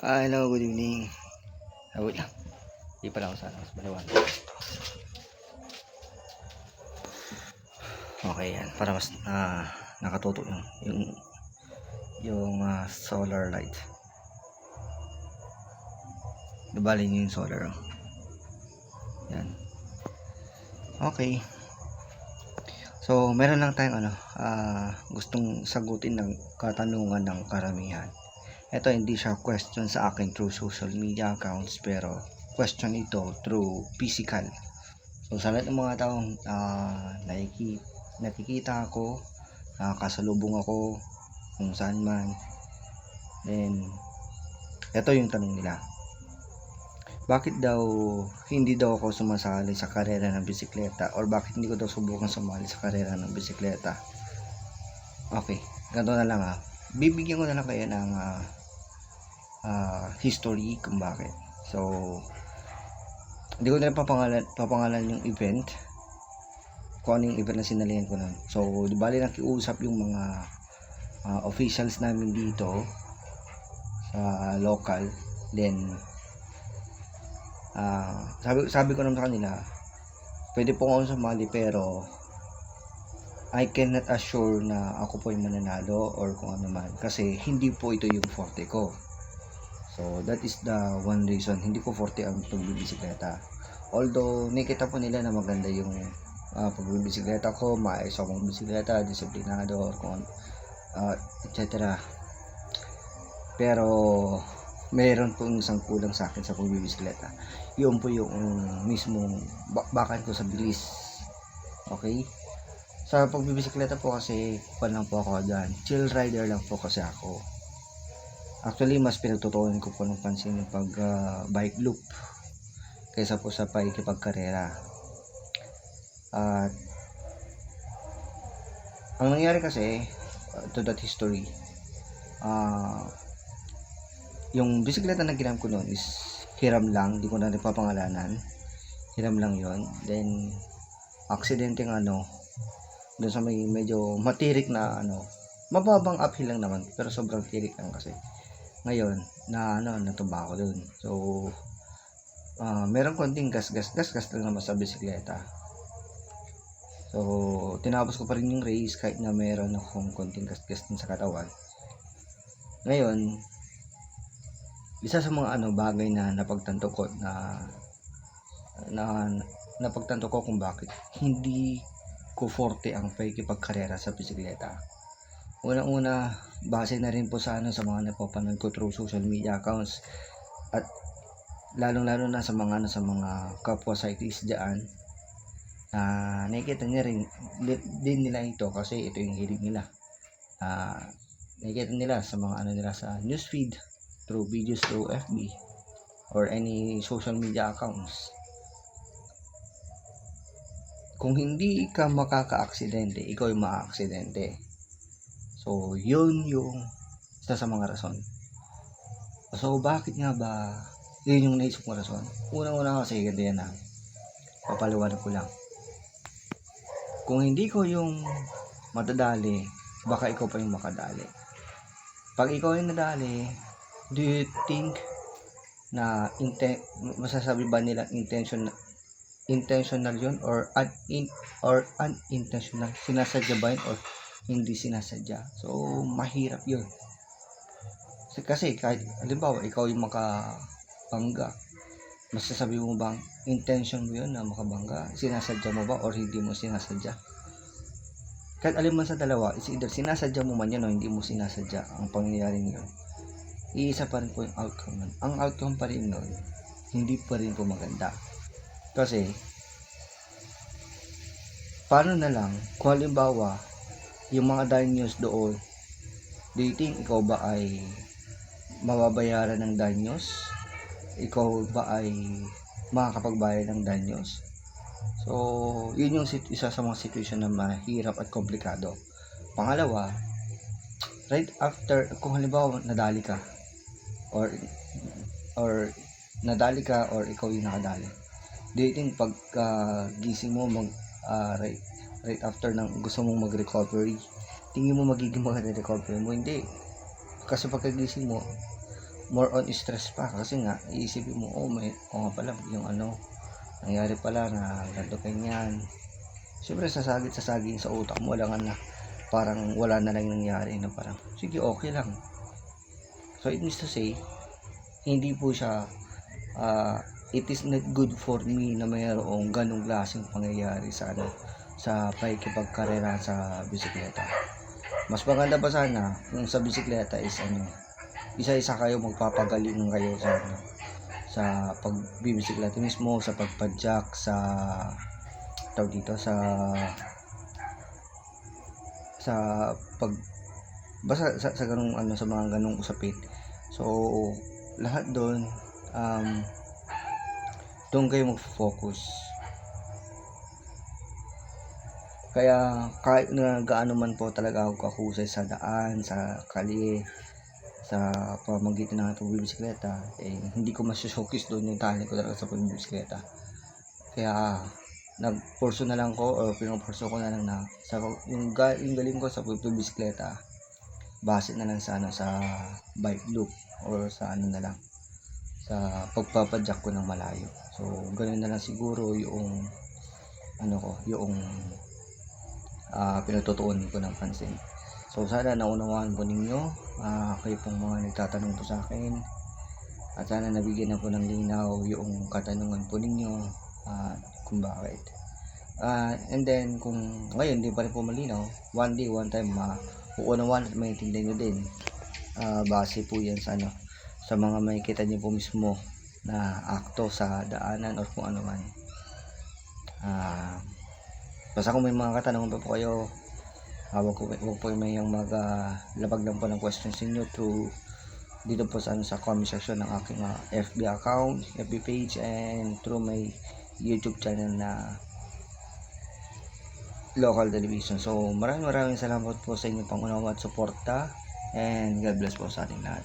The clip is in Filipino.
Hello, good evening. Wait lang. Di pala ako sana. Mas maliwanag. Okay, yan. Para mas nakatutok yung solar light. Nabali nyo yung solar. Oh. Yan. Okay. So, meron lang tayong gustong sagutin ng katanungan ng karamihan. Ito hindi siya question sa akin through social media accounts, pero question ito through physical. So sa lahat ng mga taong nakikita ako, kasalubong ako kung saan man, then ito yung tanong nila. Bakit daw hindi daw ako sumasali sa karera ng bisikleta, or bakit hindi ko daw subukan sumali sa karera ng bisikleta? Okay, ganito na lang bibigyan ko na lang kayo ng history kung bakit. So hindi ko na papangalan yung event, kung ano yung event na sinalihan ko nun. So di bali nakiusap yung mga officials namin dito sa local. Then sabi ko naman sa kanila, pwede po ako sumali, pero I cannot assure na ako po yung mananalo or kung ano man, kasi hindi po ito yung forte ko. So that is the one reason hindi ko forte ang pagbibisikleta. Although nakita po nila na maganda yung pagbibisikleta ko, maayos akong bisikleta, disiplinado, or kung etc. Pero meron po isang kulang sa akin sa pagbibisikleta. Yun po yung mismong bakal ko sa bilis. Okay? Sa pagbibisikleta po kasi, lang po ako dyan. Chill rider lang po kasi ako. Actually, mas pinagtutuunan ko po ng pansin yung pag bike loop kaysa po sa pakikipagkarera. At ang nangyari kasi, to that history, yung bisikleta na ginamit ko noon is hiram lang, di ko na nagpapangalanan. Hiram lang yon. Then aksidente ng doon sa may medyo matirik na mababang uphill lang naman, pero sobrang tirik lang kasi. Ngayon na natumba ako doon. So meron konting gas lang naman sa bisikleta. So tinapos ko pa rin yung race kahit na meron akong konting gas din sa katawan. Ngayon, isa sa mga bagay na napagtanto ko napagtanto ko kung bakit hindi ko forte ang pakikipagkarera sa bisikleta. Unang-una, base na rin po sa sa mga napapanood ko through social media accounts, at lalong-lalo na sa mga kapwa cyclist diyan. Nakikita niya rin din nila ito kasi ito yung hilig nila. Nakikita nila sa mga nila sa newsfeed, through videos, through FB or any social media accounts. Kung hindi ka makaka-aksidente, ikaw yung maa-aksidente. So yun yung isa sa mga rason. So bakit nga ba yun yung naisip kong rason? Unang-una kasi ganito yan papaliwanag ko lang. Kung hindi ko yung matadali, baka ikaw pa yung makadali. Pag ikaw yung nadali, do you think na masasabi ba nila intentional yun or unintentional? Sinasadya ba yun or hindi sinasadya? So mahirap yun. Kasi kahit halimbawa ikaw yung makabangga, masasabi mo bang intention mo yun na makabangga? Sinasadya mo ba or hindi mo sinasadya? Kahit alin man sa dalawa, is either sinasadya mo man yan o hindi mo sinasadya ang pangyayari yun, iisa pa rin po yung outcome nun. Ang outcome pa rin nun, hindi pa rin po maganda. Kasi paano na lang kung halimbawa yung mga danyos doon, do you think ikaw ba ay mababayaran ng danyos? Ikaw ba ay makakapagbayad ng danyos? So yun yung isa sa mga situation na mahirap at komplikado. Pangalawa, right after, kung halimbawa nadali ka or ikaw yung nakadali, do you think pag gising mo right after ng gusto mong mag-recovery, tingin mo magiging maganda recovery mo? Hindi. Kasi pagkagising mo, more on stress pa kasi nga iisipin mo, nga pala yung nangyari pala na ganito ganyan. Siyempre sasagit sa utak mo lang na parang wala na lang nangyari na parang sige okay lang. So it means to say, hindi po siya it is not good for me na mayroong ganong klaseng pangyayari sa pakikipagkarera sa bisikleta. Mas maganda pa sana kung sa bisikleta is isa-isa kayo magpapagaling kayo sa pagbibisikleta mismo, sa pagpadyak, sa pag basta sa ganung sa mga ganung usapin. So lahat doon doon kayo mag-focus. Kaya kahit na gaano man po talaga ako kahusay sa daan, sa kalye, sa pamamagitan ng pagbibisikleta, hindi ko masyashowcase doon yung talent ko talaga sa pagbibisikleta. Kaya nagpurso na lang ko o pinupurso ko na lang na yung galing ko sa pagbibisikleta base na lang sa bike loop or sa na lang sa pagpapadyak ko ng malayo. So ganoon na lang siguro yung yung pinatutuunan ko ng pansin. So sana naunawaan po ninyo, kayo pong mga nagtatanong po sa akin, at sana nabigyan na po ng linaw yung katanungan po ninyo kung bakit. And then kung ngayon di pa rin po malinaw, one day, one time uunawan at maintindihan nyo din. Base po yan sa mga makikita nyo po mismo na akto sa daanan or kung ano man. Basta kung may mga katanungan pa po kayo, wag po mayang maglabag lang po ng questions ninyo through dito po sa comment section ng aking FB account, FB page, and through my YouTube channel na Local Television. So maraming salamat po sa inyong pangunawa at suporta, and God bless po sa ating lahat.